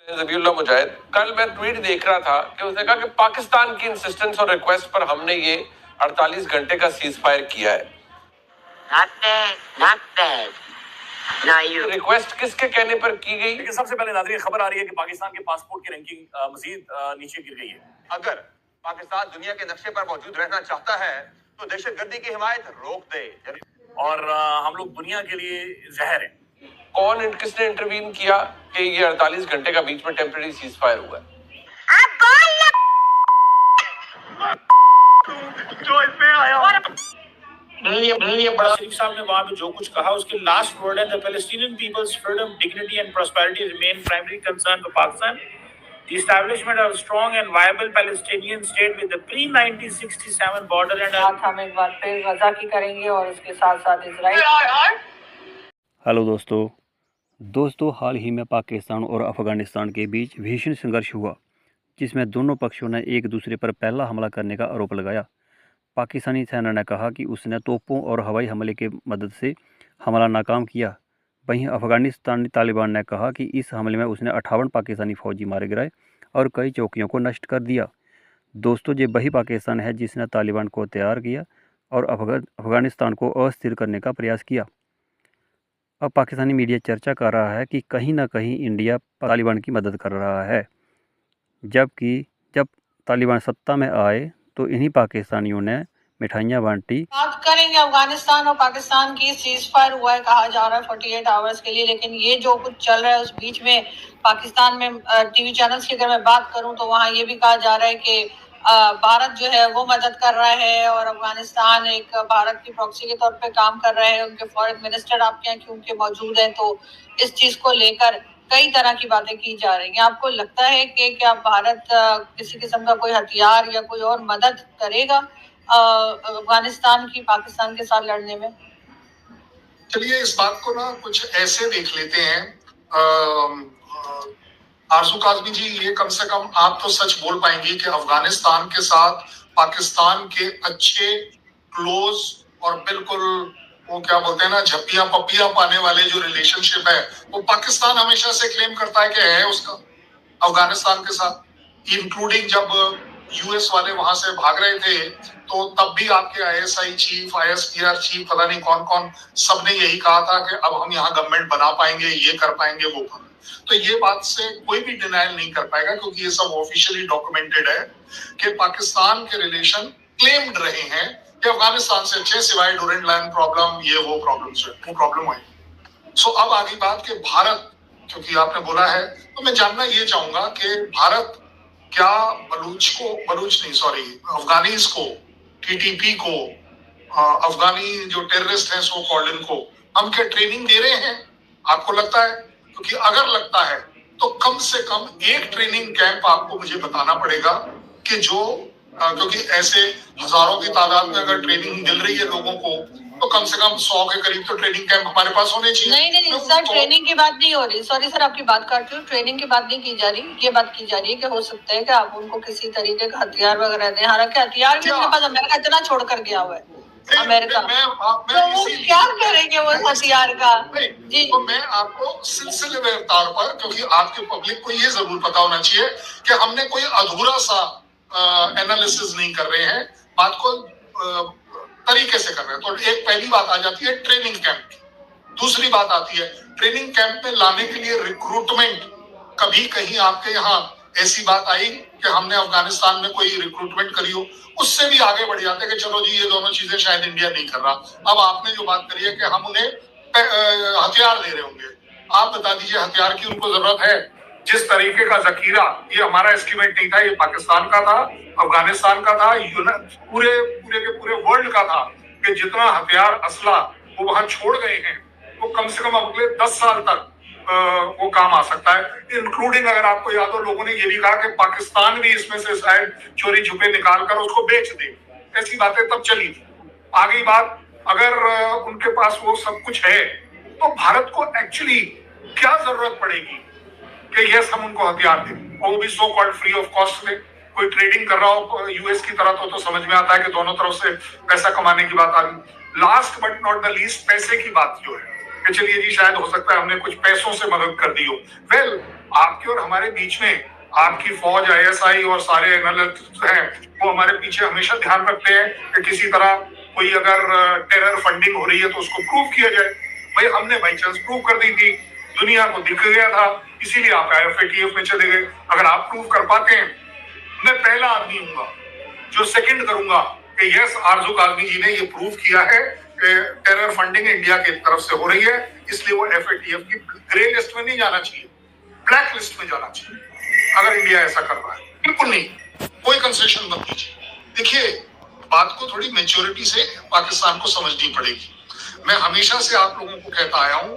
ज़बीउल्लाह मुजाहिद, कल मैं ट्वीट देख रहा था कि उसने कहा कि पाकिस्तान की इंसिस्टेंस और रिक्वेस्ट पर हमने ये 48 घंटे का सीज फायर किया है। Not bad, not bad. Now you request किसके कहने पर की गई? लेकिन सबसे पहले नाज़रीन खबर आ रही है कि पाकिस्तान के पासपोर्ट की रैंकिंग मजीद नीचे गिर गई है। अगर पाकिस्तान दुनिया के नक्शे पर मौजूद रहना चाहता है तो दहशतगर्दी की हिमायत रोक दे और हम लोग दुनिया के लिए जहर है। कौन किसने इंटरवीन किया कि ये 48 घंटे का बीच में टेम्परेरी सीज फायर हुआ है? जो इसमें आया शरीफ साहब ने वहां पे जो कुछ कहा उसके लास्ट वर्ड है, the Palestinian peoples freedom, dignity and prosperity remain primary concern for Pakistan. The establishment of a strong and viable Palestinian state with the pre-1967 border and हम एक बार फिर गजा की करेंगे और उसके साथ साथ इजराइल। हेलो दोस्तों, हाल ही में पाकिस्तान और अफ़गानिस्तान के बीच भीषण संघर्ष हुआ जिसमें दोनों पक्षों ने एक दूसरे पर पहला हमला करने का आरोप लगाया। पाकिस्तानी सेना ने कहा कि उसने तोपों और हवाई हमले की मदद से हमला नाकाम किया। वहीं अफ़गानिस्तानी तालिबान ने कहा कि इस हमले में उसने 58 पाकिस्तानी फ़ौजी मारे गिराए और कई चौकियों को नष्ट कर दिया। दोस्तों, ये वही पाकिस्तान है जिसने तालिबान को तैयार किया और अफ़गानिस्तान को अस्थिर करने का प्रयास किया। अब पाकिस्तानी मीडिया चर्चा कर रहा है कि कहीं ना कहीं इंडिया तालिबान की मदद कर रहा है, जबकि जब तालिबान सत्ता में आए तो इन्हीं पाकिस्तानियों ने मिठाइयाँ बांटी। बात करेंगे अफगानिस्तान और पाकिस्तान की, सीज फायर हुआ है कहा जा रहा है 48 आवर्स के लिए, लेकिन ये जो कुछ चल रहा है उस बीच में पाकिस्तान में टीवी चैनल्स की अगर मैं बात करूं तो वहाँ ये भी कहा जा रहा है कि भारत जो है वो मदद कर रहा है और अफगानिस्तान एक भारत की प्रॉक्सी के तौर पे काम कर रहा है। उनके फॉरेन मिनिस्टर आपके यहाँ क्योंकि मौजूद हैं, तो इस चीज को लेकर कई तरह की बातें की जा रही हैं। आपको लगता है कि क्या भारत किसी किस्म का कोई हथियार या कोई और मदद करेगा अफगानिस्तान की पाकिस्तान के साथ लड़ने में? चलिए इस बात को ना कुछ ऐसे देख लेते हैं। आरजू काज़मी जी, ये कम से कम आप तो सच बोल पाएंगी कि अफगानिस्तान के साथ पाकिस्तान के अच्छे क्लोज और बिल्कुल वो क्या बोलते हैं ना, झप्पियां पप्पियां पाने वाले जो रिलेशनशिप है वो पाकिस्तान हमेशा से क्लेम करता है कि है उसका अफगानिस्तान के साथ, इंक्लूडिंग जब यूएस वाले वहां से भाग रहे थे तो तब भी आपके आईएसआई चीफ, आईएसपीआर चीफ, पता नहीं कौन कौन, सबने यही कहा था कि अब हम यहाँ गवर्नमेंट बना पाएंगे, ये कर पाएंगे, वो कर। तो ये बात से कोई भी डिनायल नहीं कर पाएगा क्योंकि ये सब ऑफिशियली डॉक्यूमेंटेड है कि पाकिस्तान के रिलेशन क्लेम्ड रहे हैं कि अफगानिस्तान से अच्छे, सिवाय डोरेंट लाइन प्रॉब्लम, ये वो प्रॉब्लम हुई। सो अब आगे बात कि भारत, क्योंकि आपने बोला है तो मैं जानना ये चाहूंगा कि भारत क्या अफगानीज को, टीटीपी को, अफगानी जो टेररिस्ट हैं सो कॉल्ड, इनको हम क्या ट्रेनिंग दे रहे हैं? आपको लगता है? क्योंकि अगर लगता है तो कम से कम एक ट्रेनिंग कैंप आपको मुझे बताना पड़ेगा कि जो क्योंकि ऐसे हजारों की तादाद में अगर ट्रेनिंग मिल रही है लोगों को तो कम से कम 100 के करीब तो ट्रेनिंग कैंप हमारे पास होने चाहिए। नहीं सर, ट्रेनिंग की बात नहीं हो रही। सॉरी सर, आपकी बात काट रही हूँ। ट्रेनिंग की बात नहीं की जा रही, ये बात की जा रही है कि हो सकता है कि आप उनको किसी तरीके का हथियार वगैरह दें। हालांकि हथियार भी उनके पास अमेरिका इतना छोड़ कर गया हुआ है अमेरिका, तो वो क्या करेंगे वो हथियार का? जी, तो मैं आपको सिलसिलेवार तौर पर, क्योंकि आपके पब्लिक को ये जरूर पता होना चाहिए कि हमने कोई अधूरा सा एनालिसिस नहीं कर रहे हैं, बात को तरीके से कर रहे हैं। तो एक पहली बात आ जाती है ट्रेनिंग कैंप की। दूसरी बात आती है ट्रेनिंग कैंप में लाने के लिए रिक्रूटमेंट। कभी कहीं आपके यहाँ ऐसी बात आई कि हमने अफगानिस्तान में कोई रिक्रूटमेंट करी हो? उससे भी आगे बढ़ जाते कि चलो जी ये दोनों चीजें शायद इंडिया नहीं कर रहा। अब आपने जो बात करी है कि हम उन्हें हथियार दे रहे होंगे, आप बता दीजिए हथियार की उनको जरूरत है? जिस तरीके का जखीरा, ये हमारा एस्टिमेट नहीं था, ये पाकिस्तान का था, अफगानिस्तान का था, पूरे के पूरे वर्ल्ड का था कि जितना हथियार असला वो वहां छोड़ गए हैं वो कम से कम अगले 10 साल तक वो काम आ सकता है। इंक्लूडिंग, अगर आपको याद हो, लोगों ने ये भी कहा कि पाकिस्तान भी इसमें से शायद चोरी छुपे निकाल कर उसको बेच दे। ऐसी बातें तब चली थी। आगे बात, अगर उनके पास वो सब कुछ है तो भारत को एक्चुअली क्या जरूरत पड़ेगी कि यस हम उनको हथियार दें, और वो भी so called free of cost में। कोई ट्रेडिंग कर रहा हो यूएस की तरह तो समझ में आता है कि दोनों तरफ से पैसा कमाने की बात आ रही। Last but not the least, पैसे की बात जो है, कि चलिए जी शायद हो सकता है हमने कुछ पैसों से मदद कर दी हो। वेल, आपके और हमारे बीच में आपकी फौज, ISI और सारे एनालिस्ट हैं वो हमारे पीछे हमेशा ध्यान रखते हैं कि किसी तरह कोई अगर टेरर फंडिंग हो रही है तो उसको प्रूव किया जाए। भाई हमने बाई चांस प्रूव कर दी थी, दुनिया को दिख गया था, इसीलिए आप FATF में चले गए। अगर आप प्रूव कर पाते हैं, मैं पहला आदमी हूँ जो सेकंड करूंगा कि यस, आरजू काजमी जी ने ये प्रूव किया है कि टेरर फंडिंग इंडिया की तरफ से हो रही है, इसलिए वो FATF की ग्रे लिस्ट में नहीं जाना चाहिए, ब्लैक लिस्ट में जाना चाहिए अगर इंडिया ऐसा कर रहा है। बिल्कुल नहीं, कोई कंसेशन मत कीजिए। देखिए, बात को थोड़ी मैच्योरिटी से पाकिस्तान को समझनी पड़ेगी। मैं हमेशा से आप लोगों को कहता आया हूं,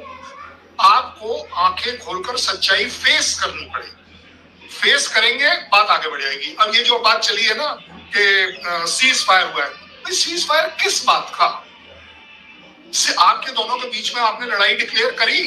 आपको आंखें खोलकर सच्चाई फेस करनी पड़ेगी। फेस करेंगे, बात आगे बढ़ जाएगी। अब ये जो बात चली है ना कि सीज फायर हुआ है, भाई सीज फायर किस बात का? आपके दोनों के बीच में आपने लड़ाई डिक्लेयर करी,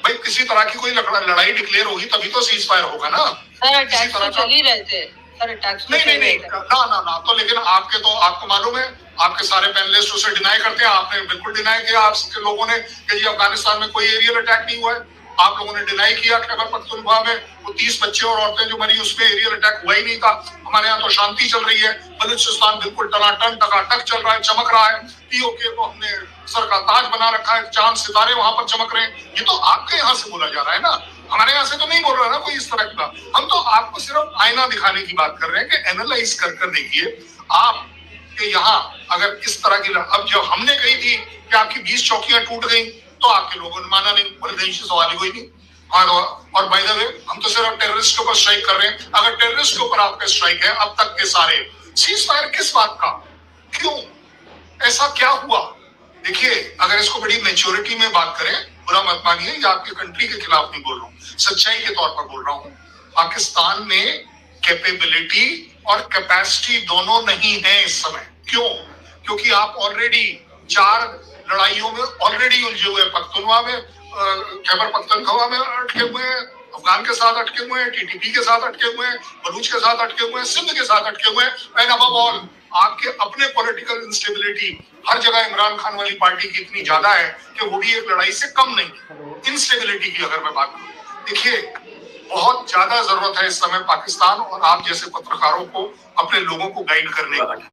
भाई किसी तरह की कोई लड़ाई डिक्लेयर होगी तभी तो सीज फायर होगा ना। सर अटैक्स तो चल ही रहे थे, सर अटैक्स नहीं ना तो लेकिन आपको मालूम है, आपके सारे पैनलिस्ट उसे डिनाई करते हैं। आपने बिल्कुल डिनाई किया आपके लोगों ने कि जी अफगानिस्तान में कोई एरियल अटैक नहीं हुआ है। आप लोगों ने डिनाई किया खैबर पख्तूनख्वा में वो 30 बच्चे और औरतें जो मरी उसमें एरियल अटैक हुआ ही नहीं था। हमारे यहाँ तो शांति चल रही है, बलूचिस्तान बिल्कुल टनाटन टकाटक चल रहा है, चमक रहा है। POK को हमने सर का ताज बना रखा है, चांद सितारे वहां पर चमक रहे हैं। ये तो आपके यहाँ से बोला जा रहा है ना, हमारे यहाँ से तो नहीं बोल रहा ना कोई इस तरह का। हम तो आपको सिर्फ आईना दिखाने की बात कर रहे हैं कि एनालाइज कर देखिए आप कि यहाँ अगर इस तरह की, अब जब हमने कही थी कि आपकी 20 चौकियां टूट गई तो आपके लोगों ने माना नहीं, बोले सवाल ही कोई नहीं। और बाय द वे, हम तो सिर्फ टेररिस्ट के ऊपर स्ट्राइक कर रहे हैं। अगर टेररिस्ट के ऊपर आपका स्ट्राइक है अब तक के सारे, सीज फायर किस बात का? क्यों ऐसा क्या हुआ? देखिए, अगर इसको बड़ी मैच्योरिटी में बात करें, बुरा मत मानिए, या आपकी कंट्री के खिलाफ नहीं बोल रहा हूँ, सच्चाई के तौर पर बोल रहा हूँ। पाकिस्तान में कैपेबिलिटी और कैपेसिटी दोनों नहीं है इस समय। क्यों? क्योंकि आप ऑलरेडी 4 लड़ाइयों में ऑलरेडी उलझे हुए, पख्तूनख्वा में, खैबर पख्तूनख्वा में अटके हुए हैं, अफगान के साथ अटके हुए हैं, TTP के साथ अटके हुए हैं, बलूच के साथ अटके हुए हैं, सिंध के साथ अटके हुए हैं, एंड अबव ऑल आपके अपने पॉलिटिकल इंस्टेबिलिटी हर जगह इमरान खान वाली पार्टी की इतनी ज्यादा है कि वो भी एक लड़ाई से कम नहीं। इंस्टेबिलिटी की अगर मैं बात करूं, देखिए बहुत ज्यादा जरूरत है इस समय पाकिस्तान और आप जैसे पत्रकारों को अपने लोगों को गाइड करने की।